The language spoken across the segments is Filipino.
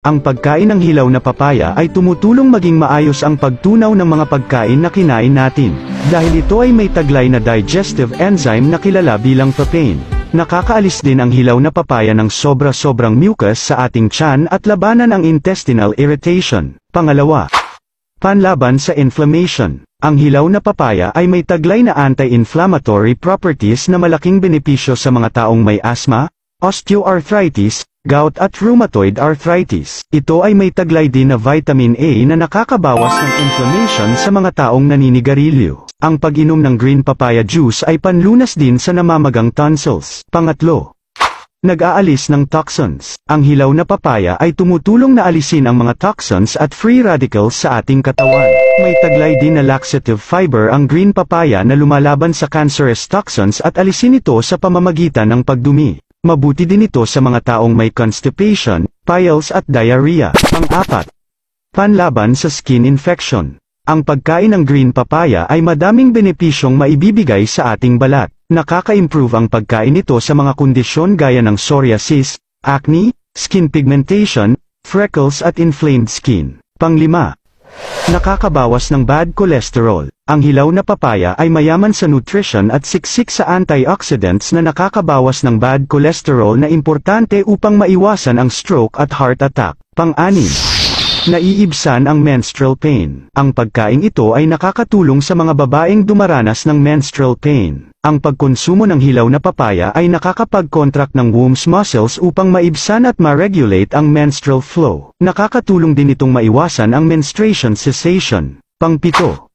Ang pagkain ng hilaw na papaya ay tumutulong maging maayos ang pagtunaw ng mga pagkain na kinain natin. Dahil ito ay may taglay na digestive enzyme na kilala bilang papain. Nakakaalis din ang hilaw na papaya ng sobra-sobrang mucus sa ating tiyan at labanan ang intestinal irritation. Pangalawa, panlaban sa inflammation. Ang hilaw na papaya ay may taglay na anti-inflammatory properties na malaking benepisyo sa mga taong may asthma, osteoarthritis, gout at rheumatoid arthritis. Ito ay may taglay din na vitamin A na nakakabawas ng inflammation sa mga taong naninigarilyo. Ang pag-inom ng green papaya juice ay panlunas din sa namamagang tonsils. Pangatlo, nag-aalis ng toxins. Ang hilaw na papaya ay tumutulong na alisin ang mga toxins at free radicals sa ating katawan. May taglay din na laxative fiber ang green papaya na lumalaban sa cancerous toxins at alisin ito sa pamamagitan ng pagdumi. Mabuti din ito sa mga taong may constipation, piles at diarrhea. Pang-apat, panlaban sa skin infection. Ang pagkain ng green papaya ay madaming benepisyong maibibigay sa ating balat. Nakaka-improve ang pagkain nito sa mga kondisyon gaya ng psoriasis, acne, skin pigmentation, freckles at inflamed skin. Panglima, nakakabawas ng bad cholesterol. Ang hilaw na papaya ay mayaman sa nutrition at siksik sa antioxidants na nakakabawas ng bad cholesterol na importante upang maiwasan ang stroke at heart attack. Pang-anim, naiibsan ang menstrual pain. Ang pagkain ito ay nakakatulong sa mga babaeng dumaranas ng menstrual pain. Ang pagkonsumo ng hilaw na papaya ay nakakapag-contract ng womb's muscles upang maibsan at ma-regulate ang menstrual flow. Nakakatulong din itong maiwasan ang menstruation cessation. Pang-pito,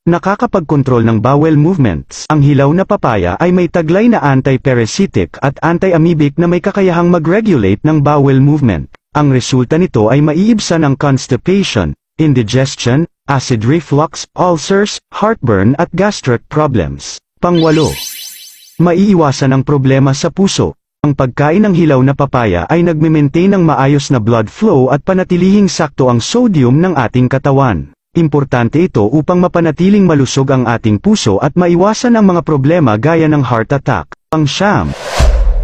nakakapagkontrol ng bowel movements. Ang hilaw na papaya ay may taglay na anti-parasitic at anti-amoebic na may kakayahang mag-regulate ng bowel movement. Ang resulta nito ay maiibsan ang constipation, indigestion, acid reflux, ulcers, heartburn at gastric problems. Pangwalo, maiiwasan ang problema sa puso. Ang pagkain ng hilaw na papaya ay nagme-maintain ng maayos na blood flow at panatilihing sakto ang sodium ng ating katawan. Importante ito upang mapanatiling malusog ang ating puso at maiwasan ang mga problema gaya ng heart attack. Pang-siyam,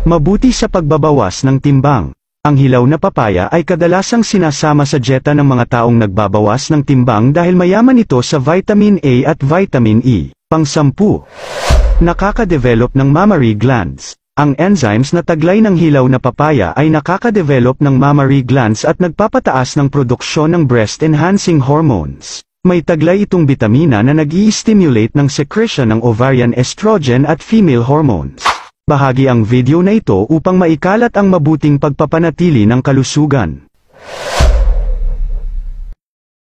mabuti sa pagbabawas ng timbang. Ang hilaw na papaya ay kadalasang sinasama sa dieta ng mga taong nagbabawas ng timbang dahil mayaman ito sa vitamin A at vitamin E. Pang-sampu, nakaka-develop ng mammary glands. Ang enzymes na taglay ng hilaw na papaya ay nakaka-develop ng mammary glands at nagpapataas ng produksyon ng breast-enhancing hormones. May taglay itong bitamina na nag-i-stimulate ng secretion ng ovarian estrogen at female hormones. Bahagi ang video na ito upang maikalat ang mabuting pagpapanatili ng kalusugan.